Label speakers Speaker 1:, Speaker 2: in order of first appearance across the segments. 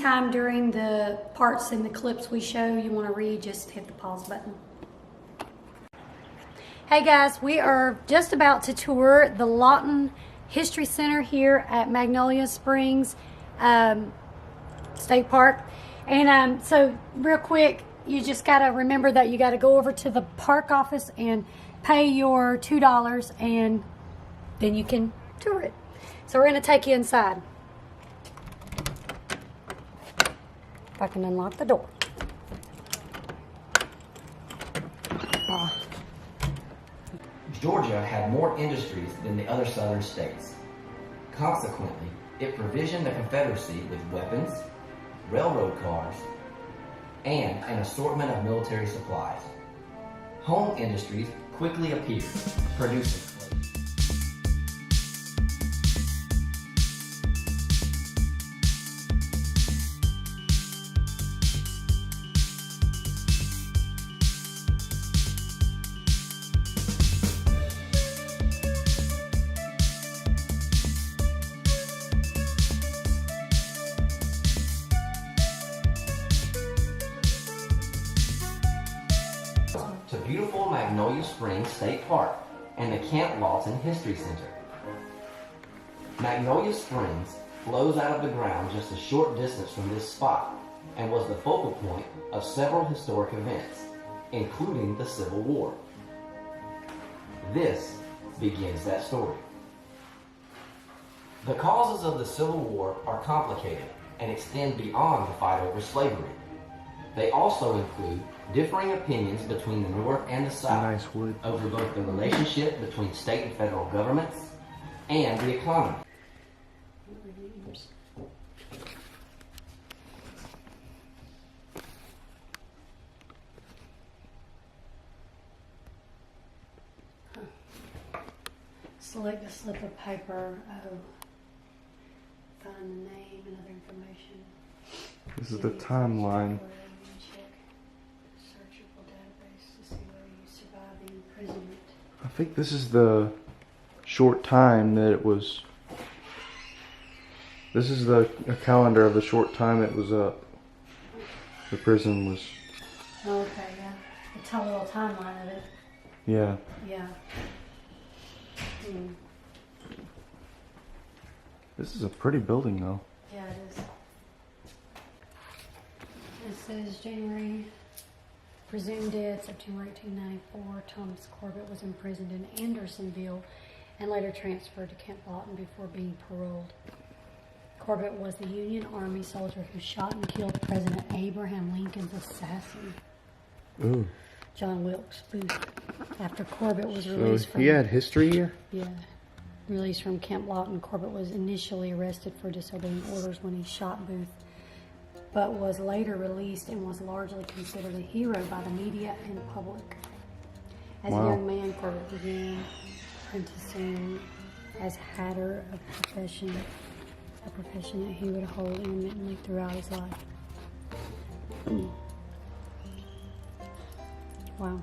Speaker 1: anytime during the parts in the clips we show you want to read, just hit the pause button. Hey guys, we are just about to tour the Lawton History Center here at Magnolia Springs State Park. And so real quick, you just got to remember that you got to go over to the park office and pay your $2 and then you can tour it. So we're going to take you inside. If I can unlock the door.
Speaker 2: Georgia had more industries than the other southern states. Consequently, it provisioned the Confederacy with weapons, railroad cars, and an assortment of military supplies. Home industries quickly appeared, producing to beautiful Magnolia Springs State Park and the Camp Lawton History Center. Magnolia Springs flows out of the ground just a short distance from this spot and was the focal point of several historic events, including the Civil War. This begins that story. The causes of the Civil War are complicated and extend beyond the fight over slavery. They also include differing opinions between the North and the South over both the relationship between state and federal governments and the economy.
Speaker 1: Select a slip of paper. Find the name and other information.
Speaker 3: This is the timeline. I think this is the short time that it was. This is a calendar of the short time it was up. The prison was.
Speaker 1: Oh, okay, yeah. Tell a little timeline of it.
Speaker 3: Yeah.
Speaker 1: Yeah.
Speaker 3: This is a pretty building, though.
Speaker 1: Yeah, it is. It says January. Presumed dead, September 1894. Thomas Corbett was imprisoned in Andersonville and later transferred to Camp Lawton before being paroled. Corbett was the Union Army soldier who shot and killed President Abraham Lincoln's assassin, John Wilkes Booth. After Corbett was released
Speaker 3: he had history here?
Speaker 1: Yeah. Released from Camp Lawton, Corbett was initially arrested for disobeying orders when he shot Booth, but was later released and was largely considered a hero by the media and public. As a young man, Corbett began apprenticing as hatter, a profession that he would hold intermittently throughout his life. Wow.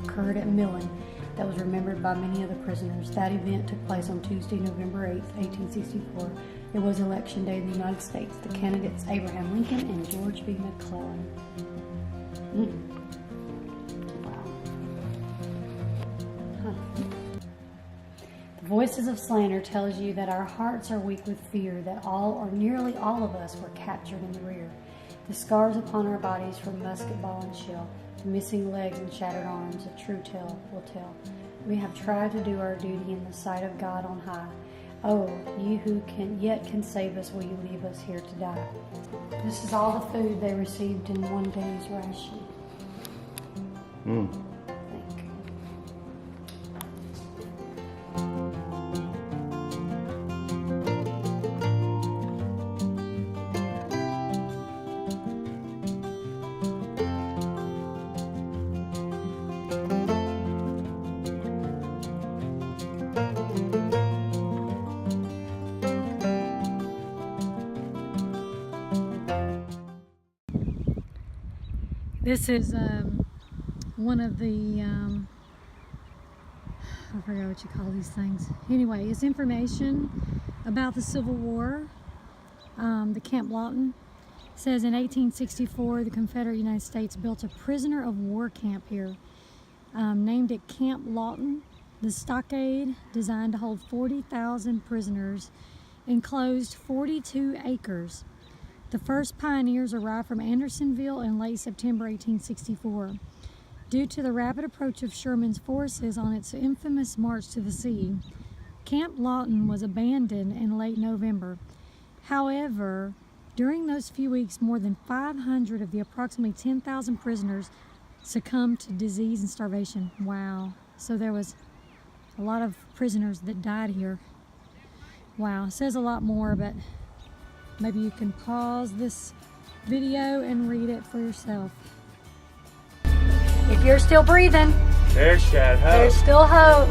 Speaker 1: occurred at Millen that was remembered by many of the prisoners. That event took place on Tuesday, November 8, 1864. It was Election Day in the United States. The candidates Abraham Lincoln and George B. McClellan. Wow. Huh. The voices of slander tells you that our hearts are weak with fear, that all or nearly all of us were captured in the rear. The scars upon our bodies from musket ball and shell, the missing legs and shattered arms, a true tale will tell. We have tried to do our duty in the sight of God on high. Oh, you who can save us, will you leave us here to die? This is all the food they received in one day's ration. Think. This is one of the, I forgot what you call these things. Anyway, it's information about the Civil War, the Camp Lawton. It says in 1864, the Confederate United States built a prisoner of war camp here, named it Camp Lawton. The stockade, designed to hold 40,000 prisoners, enclosed 42 acres. The first pioneers arrived from Andersonville in late September 1864. Due to the rapid approach of Sherman's forces on its infamous march to the sea, Camp Lawton was abandoned in late November. However, during those few weeks, more than 500 of the approximately 10,000 prisoners succumbed to disease and starvation. Wow. So there was a lot of prisoners that died here. Wow. It says a lot more, but maybe you can pause this video and read it for yourself. If you're still breathing,
Speaker 4: there's still hope.
Speaker 1: There's still hope.